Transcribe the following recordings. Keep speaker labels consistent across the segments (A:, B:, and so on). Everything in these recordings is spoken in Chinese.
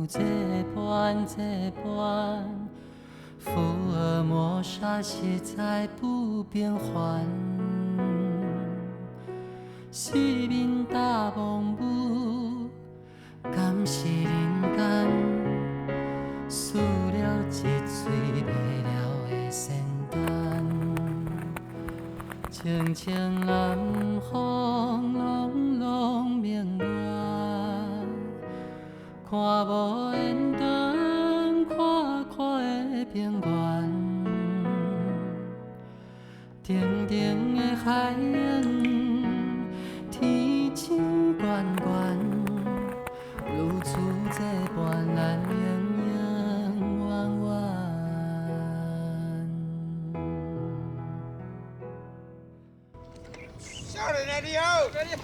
A: 这般这般，福尔摩沙实在不平凡。四面大梦舞，敢是人间？输了一嘴卖了的仙丹，清清暗风拢拢明月，看无缘灯，看看的平原，静静的海洋。天星悬悬，如此这般咱永永远远。
B: 少年的你好，你好。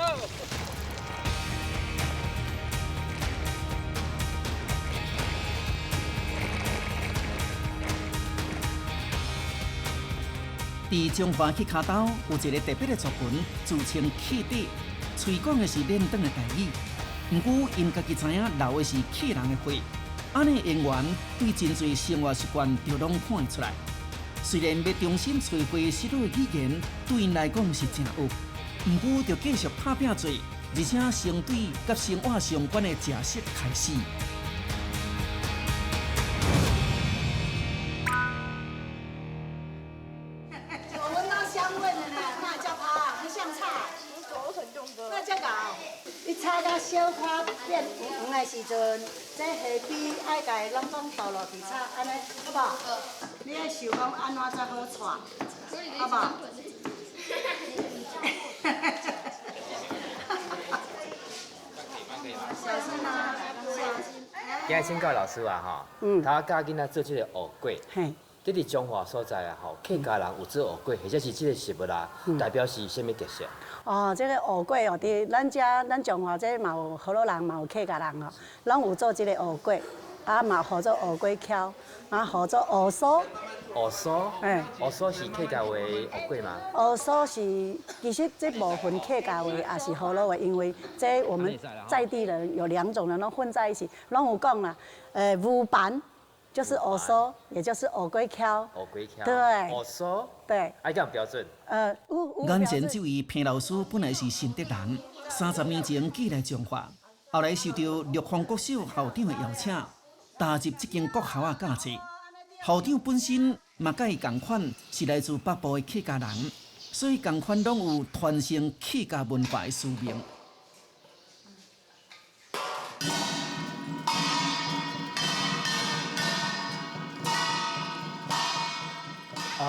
C: 伫中华去骹兜有一个特别的族群，自称客底，嘴讲的是练长的台语。不过因家己知影流的是客人的血，安尼演员对真侪生活习惯就拢看会出来。虽然要重新找回失落的语言，对因来讲是真有，不过就继续打拼做，而且先对甲生活相关的食食开始。
D: 炒到小花变黄的时阵，这下边爱家拢讲倒落去炒，安尼好无？你爱想讲安怎才好炒，好无？小心啊！小心。
E: 今日请教老师啊，吼，他教囡仔做这个蚵粿，这伫中华所在啊，吼，客家人有做蚵粿，或者是这个食物啦，代表是什么特色？
D: 哦，这个蚵粿哦，伫咱中华这嘛有河洛人，嘛有客家人哦，拢有做这个蚵粿，啊嘛号做蚵粿巧，啊号做蚵酥。
E: 蚵酥，蚵酥是客家话蚵粿吗？
D: 蚵酥是其实这部分客家话也是河洛话，因为这我们在地人有2种人拢混在一起，拢有讲啦，乌板。就是蚵酥，也就是蚵粿巧。
E: 蚵粿巧。
D: 对。
E: 蚵酥。
D: 对。
E: 爱讲标准。
C: 眼前这位彭老师本来是新德人，30年前寄来中华，后来受到陆丰国小校长的邀请，踏入这间国校啊教册。校长本身嘛甲伊同款，是来自北部的客家人，所以同款拢有传承客家文化的使命。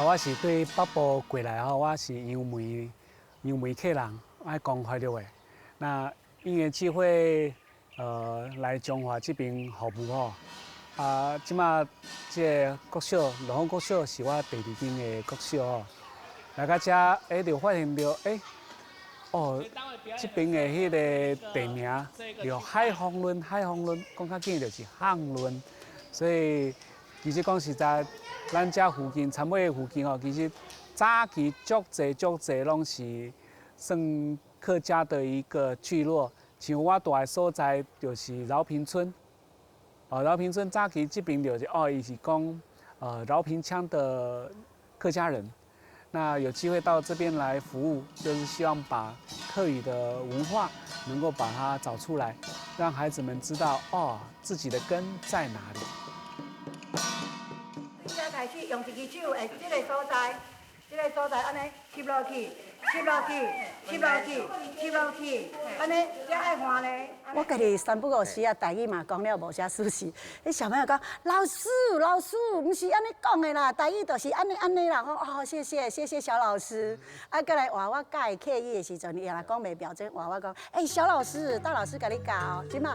F: 我是对北部过来后，我是杨梅客人，爱讲快乐的。那因缘机会，来中华这边服务吼。即马这国小，龙凤国小是我第2间的国小吼。来到这，就发现到，这边的迄个地名叫海丰仑，讲较紧就是汉仑，所以其实讲实在。咱遮附近、参尾附近哦，其实早期足侪拢是算客家的一个聚落。像我住的所在就是饶平村，饶平村早期这边就是伊是讲饶平腔的客家人。那有机会到这边来服务，就是希望把客语的文化能够把它找出来，让孩子们知道自己的根在哪里。
D: 开始用一支手，这个所在，安尼吸落去，安尼才爱换咧。我家己3不5时啊，台语嘛讲了无啥熟悉。迄小朋友讲，老师，唔是安尼讲的啦，台语就是安尼啦。我谢谢小老师。啊，过来话我教伊客语的时阵，伊也讲袂标准，话我讲，小老师，大老师甲你教，即嘛，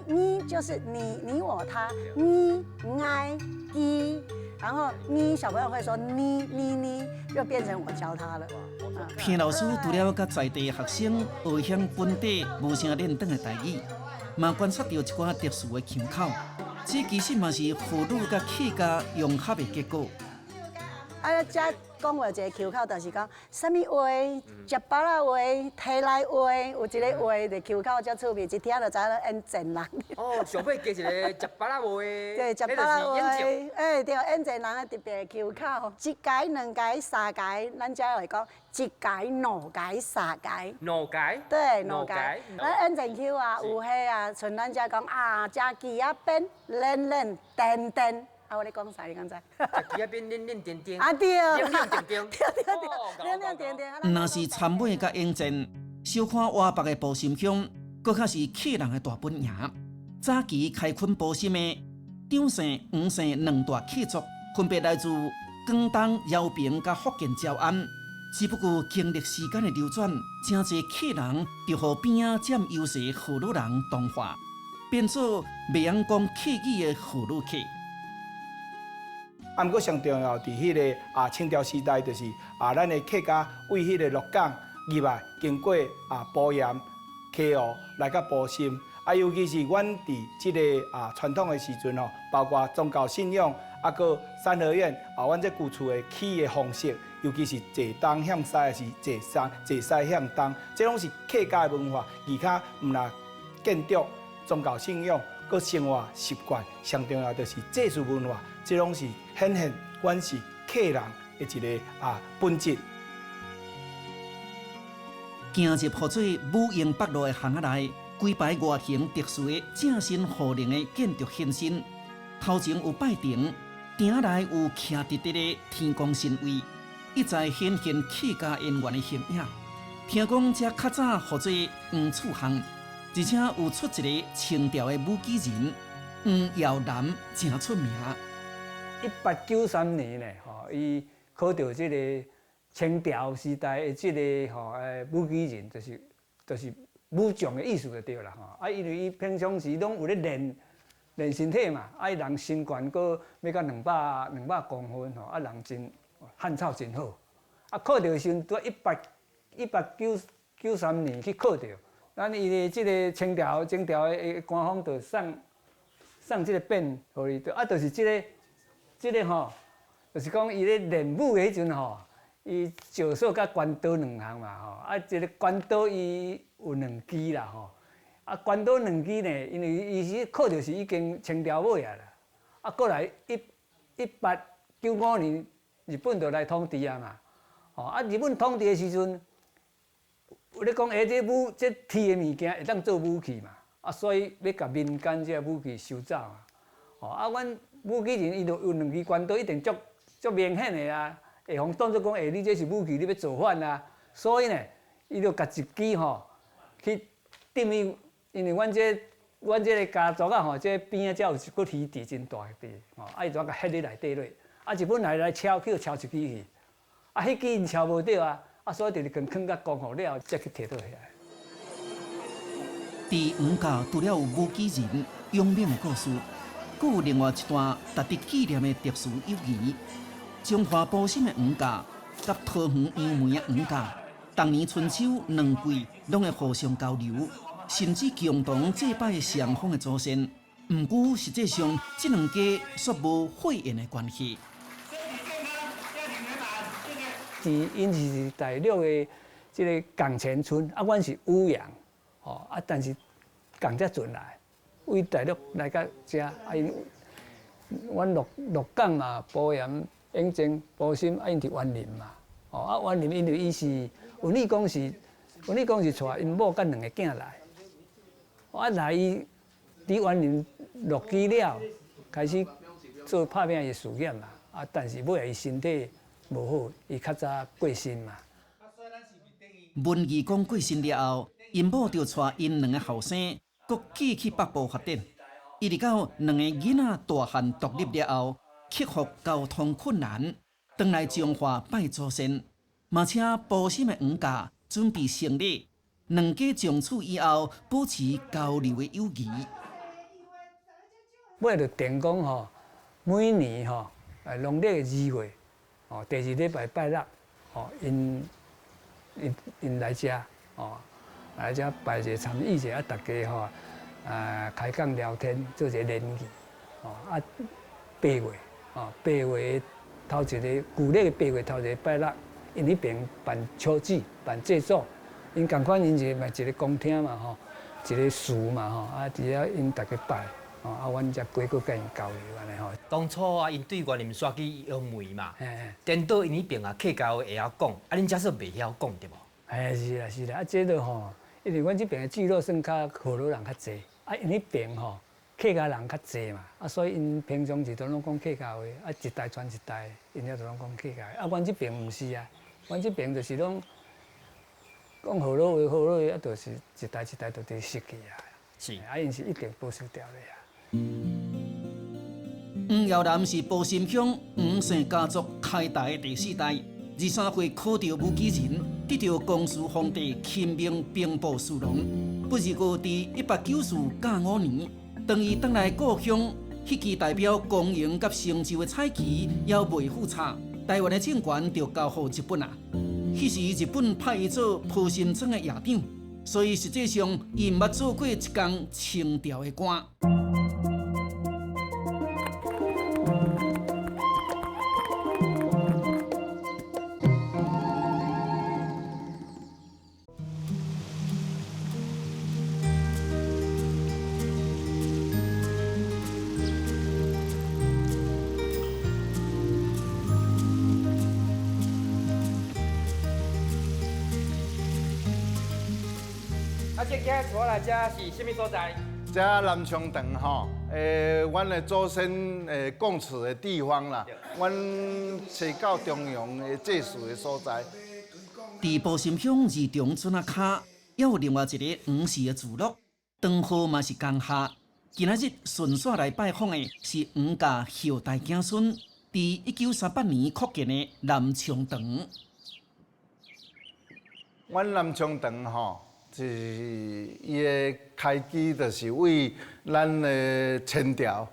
D: 你就是你我他，你爱伊。然后小朋友会说你，就变成我教他了。
C: 彭老师除了甲在地学生学乡本地无啥练长的台语，嘛观察到一寡特殊的腔口，这其实嘛是父女甲客家融合的结果。
D: 啊，遮讲话一个口口，就是讲什么话，食饱啦话，提来话，有一个话的口口遮趣味，一听就知影咱演前人。
E: 哦，上尾加一个食饱啦话，
D: 对，食饱啦话，对，演前人的特别的口口，一届、两届、三届，咱遮会讲一届、两届、三届。
E: 两届？
D: 对，两届。咱演前口啊，有迄啊，像咱遮讲啊，食鸡啊边，练练颠颠。啊，我咧讲啥？你刚才？
E: 食鸡啊边练练颠颠。
D: 啊对。
E: 练练颠颠。
D: 对，练练颠颠。
C: 若是参尾甲应战，小看外北的埔心乡，搁较是客人的大本营。早期开垦埔心的张姓、黄姓两大客族，分别来自广东、饶平甲福建诏安。只不过经历时间的流转，真侪客人就互边仔占优势的河洛人同化，变做袂晓讲客语的河洛客。
G: 啊，毋过上重要，伫迄个清朝时代，就是咱的客家为迄个鹿港入来，经过埔盐、溪湖来到埔心。尤其是阮伫即个传统的时阵吼，包括宗教信仰，搁三合院阮这旧厝的起的方式，尤其是坐东向西，还是坐西向东，这拢是客家的文化。而且毋若建筑、宗教信仰，搁生活习惯，上重要就是祭祀文化，这拢是显现阮是客人的一个本质。
C: 行入铺做武营北路的巷仔内。规排外形特殊的正身护灵的建筑现身，头前有拜亭，亭内有徛直直的天公神位，一再显现客家人员的形影。听讲这较早号做黄厝巷，而且有出一个清朝的武举人黄耀南，真出名。
H: 1893年呢，伊考到这个清朝时代的这个武举人，就是武将的意思就对啦吼。因为伊平常时拢有咧练身体嘛，伊人身悬阁要到200公分吼，人真汉草真好。考到时阵拄1893年去考到，咱伊的即个清朝的官方就送即个匾互伊，就是即个吼，就是讲伊咧练武的迄阵吼。伊石锁甲关刀两项嘛吼，一个关刀伊有2支啦吼，关刀2支呢，因为伊是考到是已经清朝尾啊啦，过来1895年日本就来统治啊嘛，日本统治的时阵，有咧讲这铁的物件会当做武器嘛，所以要甲民间这武器收走嘛，阮武器人伊就有2支关刀，一定足明显的啊。会互当作讲，你这是武器，你要造反啊！所以呢，伊就甲一支吼去踮伊，因为阮这个家族啊吼，这边仔才有一个鱼池真大个吼，伊就甲ฮ็伫内底咧，日本来敲，去就敲一支去，迄支因敲无着啊，所以就是囥甲光好了，才去摕倒下来。
C: 伫黄家除了有武举人勇猛的故事，阁有另外一段值得纪念的特殊友谊。中华埔心的黄家，甲桃园杨梅的黄家，当年春秋2季拢会互相交流，甚至共同祭拜上方的祖先。毋过实际上，这两家却无血缘的关系。
H: 因是第6个这个港前村，阮是乌阳，但是港才转来，为第6来到遮，因阮鹿港嘛，埔盐。永靖、埔心，因伫园林嘛，园林因为伊是有理讲是带因某甲2个囝来，来伊伫园林落基了，开始做拍拼的事业嘛，但是尾伊身体无好，伊较早过身嘛。
C: 文义讲过身了后，因某就带因2个后生，各寄去北部发展，一直到2个囡仔大汉独立了后。克服交通困难，回来彰化拜祖先，嘛请埔心的黄家准备成立，两家从此以后保持交流的友谊。
H: 尾就定讲吼，每年吼，农历2月，第2礼拜拜六，因来遮，来遮摆一个参与者，大家吼，开讲聊天，做一个联谊，8月。8月头一个旧历8月头一个拜六，因迄边办秋祭、办祭祖，因共款因嘛一个公厅嘛吼，一个祠嘛吼，啊，伫遐因大家拜，吼，啊，阮才过去甲因交流安尼吼。
E: 当初啊，因对原林刷去用梅嘛，颠倒因迄边啊客家会晓讲，啊，恁遮说袂晓讲对无？
H: 是啦是啦，啊，这个吼，因为阮这边的聚落算较河洛人较济，啊，因迄边吼客家人较济嘛，啊，所以因平常时都拢讲客家话，啊，一代传一代，因遐都拢讲客家话。啊，阮这边毋是啊，阮这边就是拢讲河洛话，河洛话啊，就是一代一代都伫失去啊。
E: 是，
H: 啊，因是一定保守掉的啊。
C: 黄耀南是埔心乡黄姓家族开大的第4代，23岁考到武举人，得到光绪皇帝钦命兵部侍郎。不日过伫194甲5年，当伊返来故乡，迄支代表公营甲成就的彩旗还未复查，台湾的政权就交予日本啊。迄时日本派伊做埔心庄的衙长，所以实际上伊毋捌做过一工清朝的官。
E: 这家带来这是什么所在？
I: 这南昌堂吼，阮的祖先供祠的地方啦，阮找到中央的祭祀的所在。
C: 伫埔心乡二中村仔骹，还有另外一个黄氏的聚落，当号嘛是江夏。今仔日顺续来拜访的是黄家后代子孙，伫1938年扩建的南昌堂。
I: 阮南昌堂吼。是伊的开基，就是为咱的清朝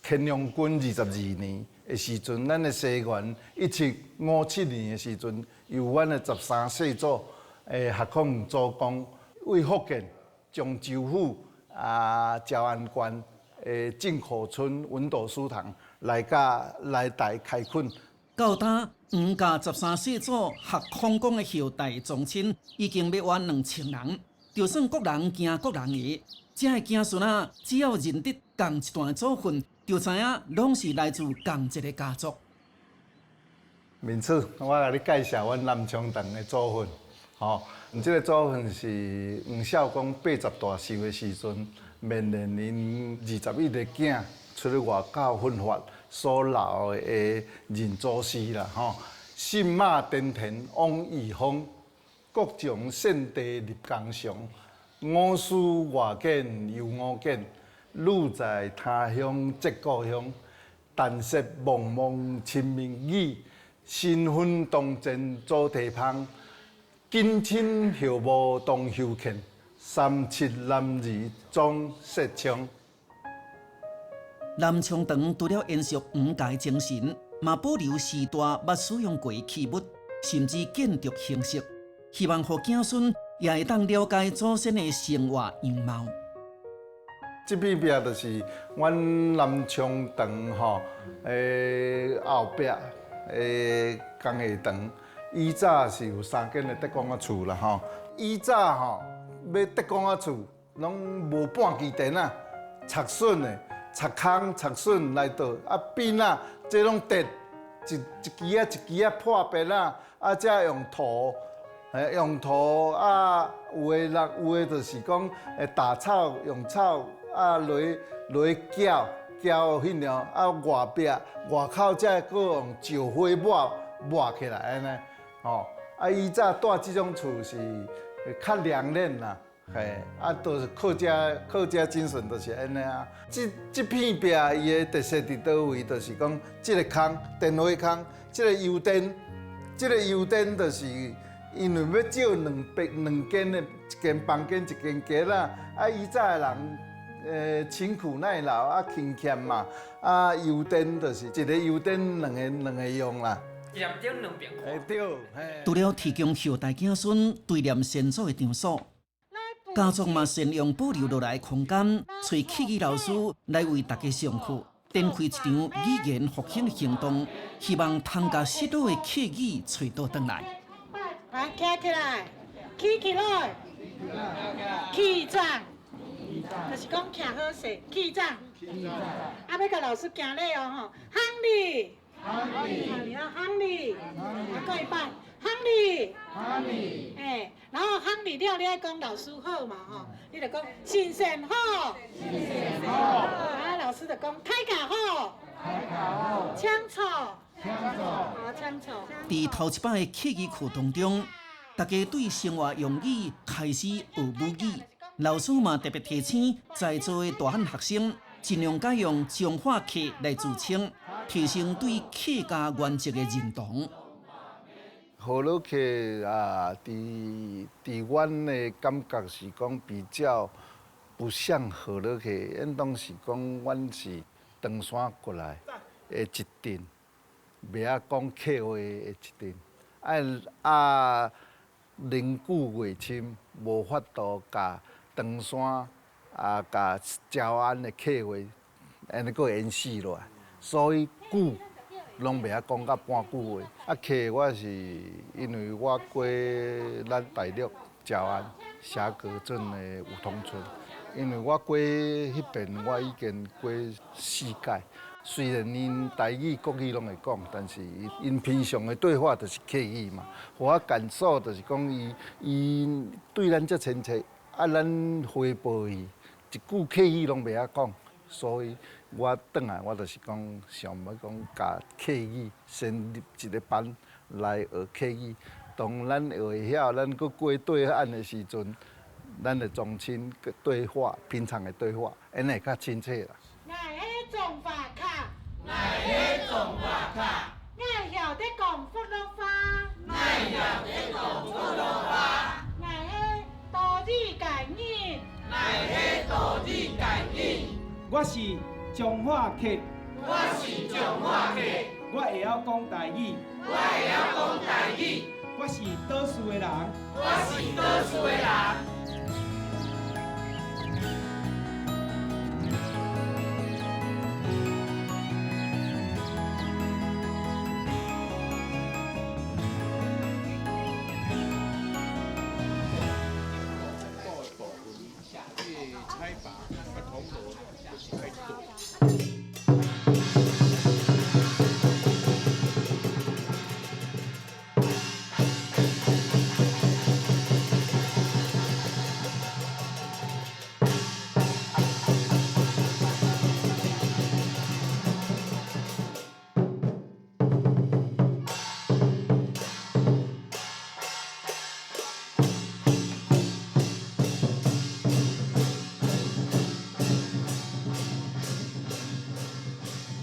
I: 乾隆军22年的时阵，咱的西元1757年的时阵，由阮的13世祖学孔祖公为福建漳州府诏安县进口村文斗书堂来台开垦。
C: 到呾黄家13世祖学孔公的后代宗亲已经要完2000人，就算国人惊国人的，这的子孙啊，只要认得同一段祖训，就知影拢是来自同一个家族。
I: 明次，我甲你介绍阮南昌堂的祖训，吼，这个祖训是黄孝公80大寿的时阵，命令因21个囝出去外口分发。所留的认祖师啦，吼，信马登田往义方，各种献地立江上，五事外见犹五见，路在他乡即故乡，但说茫茫亲民语，新婚当前做地芳，近亲后母当后ခင်，37男儿总设枪。
C: 南昌堂除了延续黄家精神，嘛保留时代捌使用过器物，甚至建筑形式，希望让子孙也会当了解祖先的生活样貌。
I: 这边壁就是阮南昌堂吼，后壁工艺堂，以早是有3间的德公仔厝啦吼。以早吼要德公仔厝，拢无半支电啊，插榫的。插空、插榫来倒，边啊，这拢叠一支啊一支啊破边啊，才用土，用土有的就是讲打草用草落搅迄样，外口才搁用石灰抹起来安尼，吼，以早住这种厝是较凉冷啦。都是客家精神，就是安尼啊。这片壁伊的特色伫倒位，就是讲这个空电话空，这个油灯，就是因为要照两间的，一间房间一间间啦。以早的人辛苦耐劳勤俭嘛，油灯就是一个油灯两个用啦。
E: 一粒灯两边看。
I: 对。
C: 除了提供后代子孙对念先祖的场所。家族嘛善用保留落来的空间，找器具老师来为大家上课，展开一场语言复兴的行动。希望通甲适当的客语找倒转来。
D: 来，站起来，起来，起站，就是讲站好势，起站。啊，要甲老师行礼哦吼，行礼，行礼，啊，过一摆，行礼，然后行礼了，你爱讲老师好嘛吼，你就讲先生好，啊，老师就讲太监好，枪草。
C: 伫头一摆的客语课当中，大家对生活用语开始学母语。老师嘛特别提醒在座的大汉学生，尽量改用中华客来自称，提升对客家原则的认同。
I: 河洛客啊，伫阮的感觉是讲比较不像河洛客，因当是讲阮是唐山过来的一镇。袂晓讲客话的一阵，年久月深，无法度甲唐山甲招安的客话，安尼个延续落来，所以久拢袂晓讲到半句话。客我是因为我过咱大陆招安霞阁镇的梧桐村，因为我过迄边我已经过4届。虽然因台语、国语拢会讲，但是因平常的对话就是客语嘛。互我感受就是讲，伊对咱遮亲切，咱回报伊一句客语拢袂晓讲，所以我转来我就是讲想要讲教客语，先入一个班来学客语。当咱学会晓，咱搁过对岸的时阵，咱的重新对话，平常的对话，安尼会较亲切啦。
D: 中华卡，爱晓得讲福禄花，爱多字感应，
G: 我是中华客，我会晓讲台语，我是倒数的人，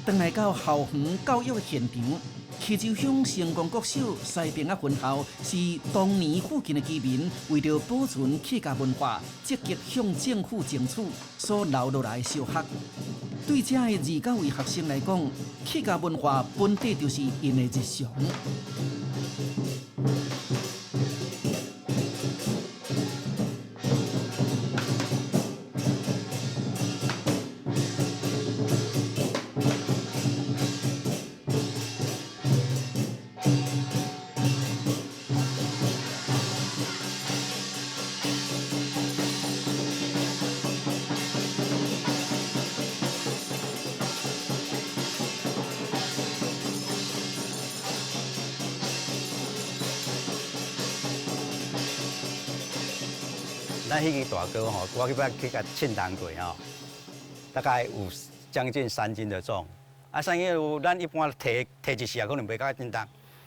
C: 当来到校园教育的现场，溪州乡成功国小西边仔分校是当年附近的居民为了保存客家文化，积极向政府争取所留落来的小学。对这的29位学生来讲，客家文化本底就是因的日常。
J: 咱迄个大哥吼，我去捌去甲称重过吼，大概有将近3斤的重。啊，3斤有咱一般提一时可能袂到真重。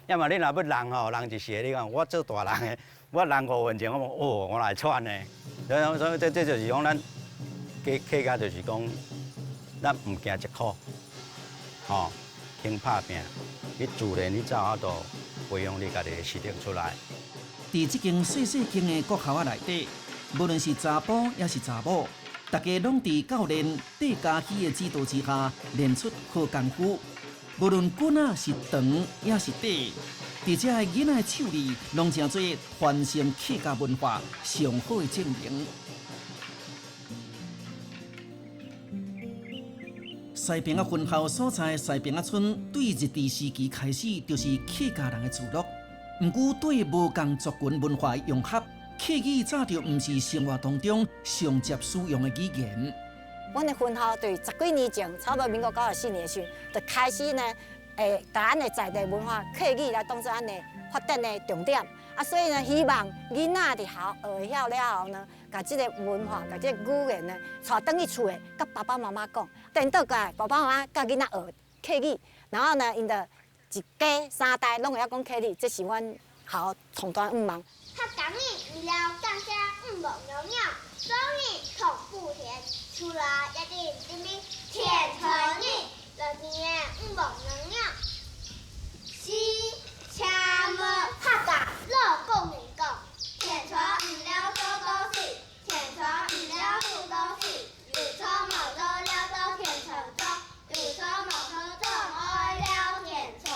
J: 要么你若要人吼，人一时，你讲我做大人的，我人5分钟，我来喘呢。所以这就是讲咱客家就是讲，咱唔惊一苦，吼，肯拍拼，你自然你才都培养你家己的实力出来。
C: 伫这间细细间的国校内底，无论是查甫也是查某，大家拢伫教练戴家熙的指导之下练出好功夫。无论棍仔是长也是短，伫这个囡仔的手里，拢成做传承客家文化上好的证明。西平仔分校所在西平仔村，对日治时期开始就是客家人的聚落。不过对无共族群文化的融合，客语早就唔是生活当中常接使用的语言。
K: 阮的分校对10几年前，差不多民国94年的时候，就开始呢，把咱的在地文化客语来当作咱的发展的重点。啊，所以呢，希望囡仔伫校学晓了后呢，把这个文化、把这个语言呢，带回去厝的，甲爸爸妈妈讲，等到个爸爸妈妈甲囡仔学客语，然后呢，因着一家三代拢会晓讲客语，这是阮校重大愿望。
L: 他讲你了干些木牛牛，所以恐怖田出来一定这边田成你，了年木牛牛，西车么他讲乐共鸣共，田成唔了多东西，田成唔了多东西，有车毛都了到田成中，有车毛都中爱了田成，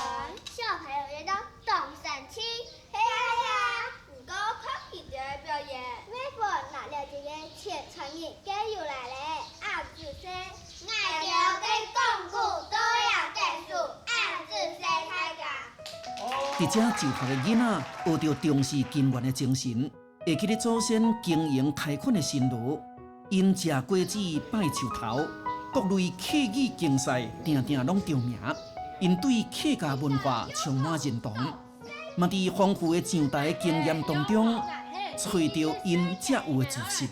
L: 小朋友也都懂神奇，嘿呀嘿呀。表演，每逢那了这个田成日，该又来嘞，俺自说，俺要跟公公都要结束，俺自说开讲。
C: 伫遮就学的囡仔学着重视根源的精神，会去咧祖先经营开垦的辛劳，因食果子拜树头，各类客语竞赛定定拢得名，因对客家文化充满认同，嘛伫丰富的上台经验当中。找到因才有的自信。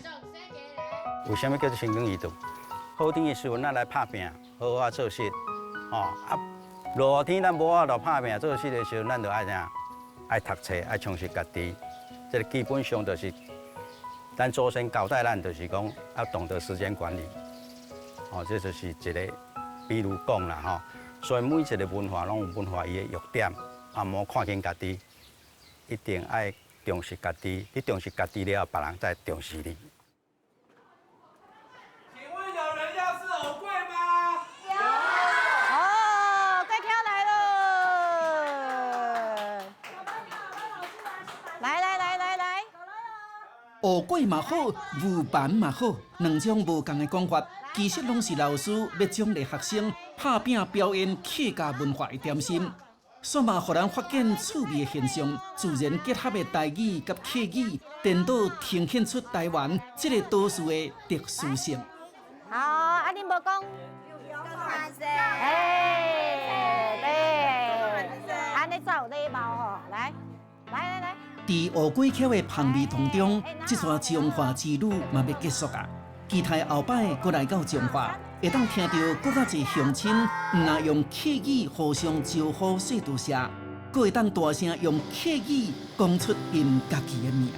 J: 为什么叫做成功移动？好天的时候，咱来拍拼，好好做事。落天咱无法度拍拼做事的时候，咱就爱啥？爱读册，爱充实家己。这个基本上就是，咱祖先交代咱就是讲要懂得时间管理。这就是一个，比如讲啦，所以每一个文化拢有文化伊的弱点，莫看轻家己，一定爱。重视家己，你重视家己了，别人再重视你。
B: 请问有人要吃藕桂吗？
K: 有。哦，桂飘来了。来。
C: 学桂嘛好，牛板嘛好，两种无同的讲法，其实拢是老师要奖励学生拍拼表演客家文化的点心。煞嘛，互人发现趣味的现象，自然结合的台语甲客语，颠倒呈现出台湾这个都市的特殊性。
K: 好，啊，恁无讲。对，安尼才有礼貌吼，来。
C: 伫乌龟桥的香味当中，这段彰化之旅嘛要结束啊！期待后摆过来到彰化。会当听到更较侪乡亲，唔但用客语互相招呼说多谢，阁会当大声用客语讲出因家己的名。